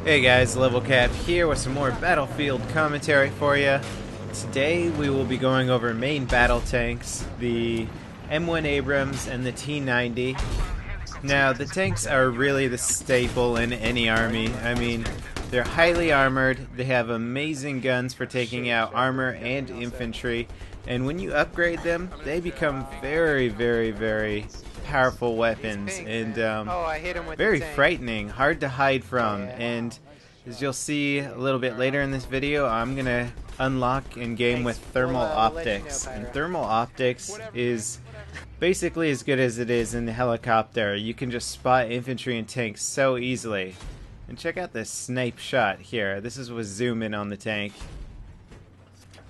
Hey guys, Level Cap here with some more Battlefield commentary for you. Today we will be going over main battle tanks, the M1 Abrams and the T-90. Now, the tanks are really the staple in any army. I mean, they're highly armored, they have amazing guns for taking out armor and infantry, and when you upgrade them, they become very powerful weapons and very frightening, hard to hide from. And as you'll see a little bit later in this video, I'm gonna unlock in game with thermal optics, and thermal optics is basically as good as it is in the helicopter. You can just spot infantry and tanks so easily. And check out this snipe shot here. This is with zoom in on the tank.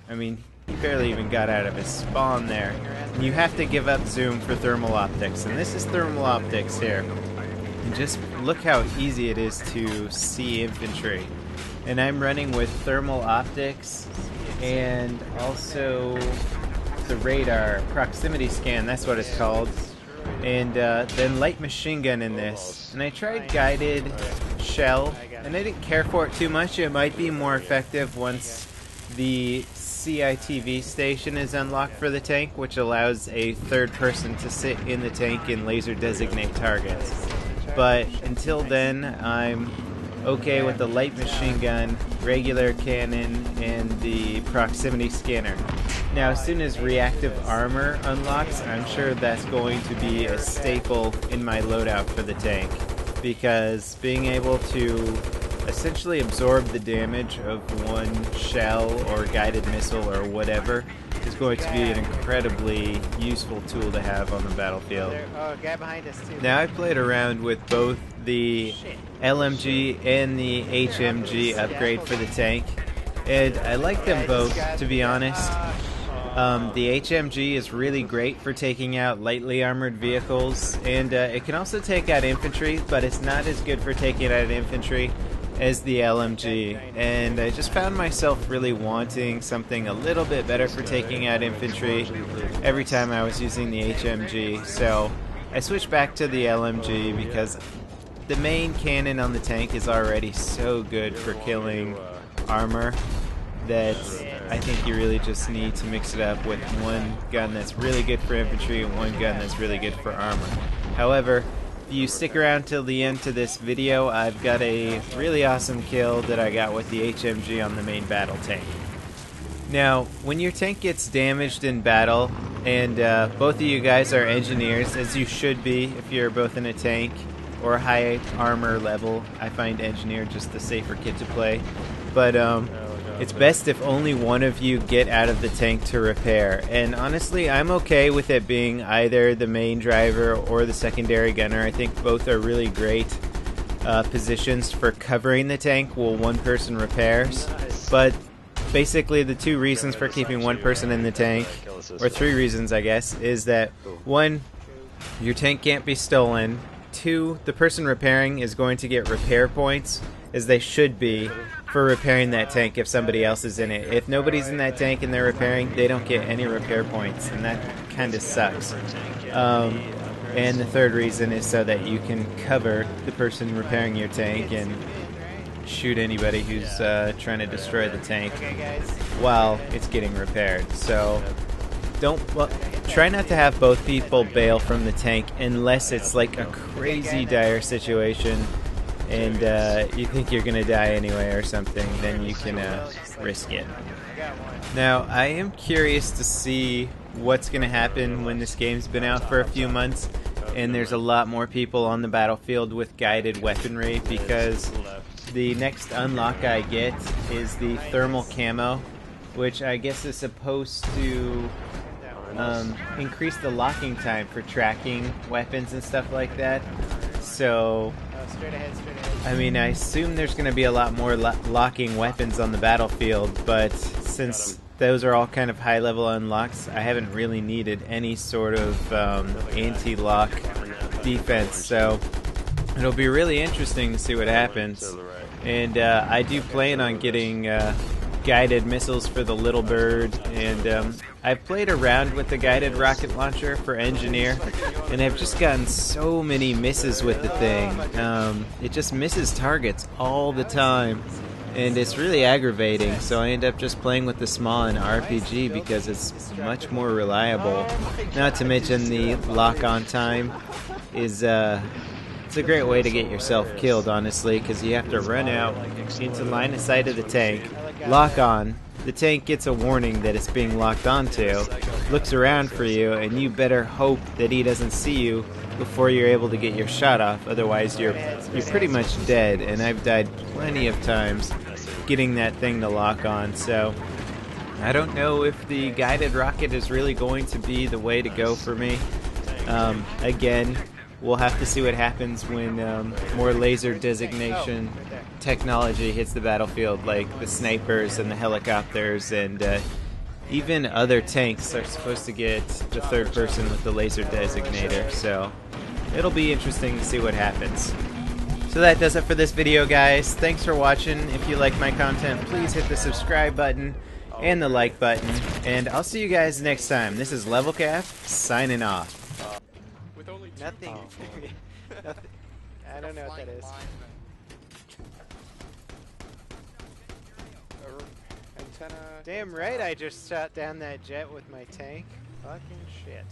I mean, he barely even got out of his spawn there. And you have to give up zoom for thermal optics, and this is thermal optics here. And just look how easy it is to see infantry. And I'm running with thermal optics and also the radar proximity scan, that's what it's called, and then light machine gun in this. And I tried guided shell and I didn't care for it too much. It might be more effective once the CITV station is unlocked for the tank, which allows a third person to sit in the tank and laser designate targets. But until then, I'm okay with the light machine gun, regular cannon, and the proximity scanner. Now, as soon as reactive armor unlocks, I'm sure that's going to be a staple in my loadout for the tank, because being able to essentially absorb the damage of one shell or guided missile or whatever is going to be an incredibly useful tool to have on the battlefield. Now, I played around with both the LMG and the HMG upgrade for the tank, and I like them both, to be honest. The HMG is really great for taking out lightly armored vehicles, and it can also take out infantry, but it's not as good for taking out infantry as the LMG. And I just found myself really wanting something a little bit better for taking out infantry every time I was using the HMG, so I switched back to the LMG because the main cannon on the tank is already so good for killing armor that I think you really just need to mix it up with one gun that's really good for infantry and one gun that's really good for armor. However, if you stick around till the end to this video, I've got a really awesome kill that I got with the HMG on the main battle tank. Now, when your tank gets damaged in battle, and both of you guys are engineers, as you should be if you're both in a tank or high armor level, I find engineer just the safer kit to play. But it's best if only one of you get out of the tank to repair. And honestly, I'm okay with it being either the main driver or the secondary gunner. I think both are really great positions for covering the tank while one person repairs. But basically the two reasons for keeping one person in the tank, or three reasons I guess, is that one, your tank can't be stolen. Two, the person repairing is going to get repair points, as they should be, for repairing that tank if somebody else is in it. If nobody's in that tank and they're repairing, they don't get any repair points, and that kind of sucks. And the third reason is so that you can cover the person repairing your tank and shoot anybody who's trying to destroy the tank while it's getting repaired. So try not to have both people bail from the tank unless it's like a crazy dire situation and you think you're gonna die anyway or something. Then you can risk it. Now, I am curious to see what's gonna happen when this game's been out for a few months and there's a lot more people on the battlefield with guided weaponry, because the next unlock I get is the thermal camo, which I guess is supposed to increase the locking time for tracking weapons and stuff like that. So, I mean, I assume there's going to be a lot more locking weapons on the battlefield, but since those are all kind of high-level unlocks, I haven't really needed any sort of anti-lock defense, so it'll be really interesting to see what happens. And I do plan on getting guided missiles for the little bird, and I've played around with the guided rocket launcher for engineer, and I've just gotten so many misses with the thing. It just misses targets all the time, and it's really aggravating, so I end up just playing with the small and RPG because it's much more reliable. Not to mention the lock-on time is it's a great way to get yourself killed, honestly, because you have to run out into line of sight of the tank, lock on, the tank gets a warning that it's being locked onto, looks around for you, and you better hope that he doesn't see you before you're able to get your shot off, otherwise you're pretty much dead, and I've died plenty of times getting that thing to lock on, so I don't know if the guided rocket is really going to be the way to go for me. Again, we'll have to see what happens when more laser designation technology hits the battlefield, like the snipers and the helicopters, and even other tanks are supposed to get the third person with the laser designator, so it'll be interesting to see what happens. So that does it for this video, guys. Thanks for watching. If you like my content, please hit the subscribe button and the like button, and I'll see you guys next time. This is LevelCaf, signing off. Nothing. Nothing. I don't know what that is. Damn right I just shot down that jet with my tank. Fucking shit.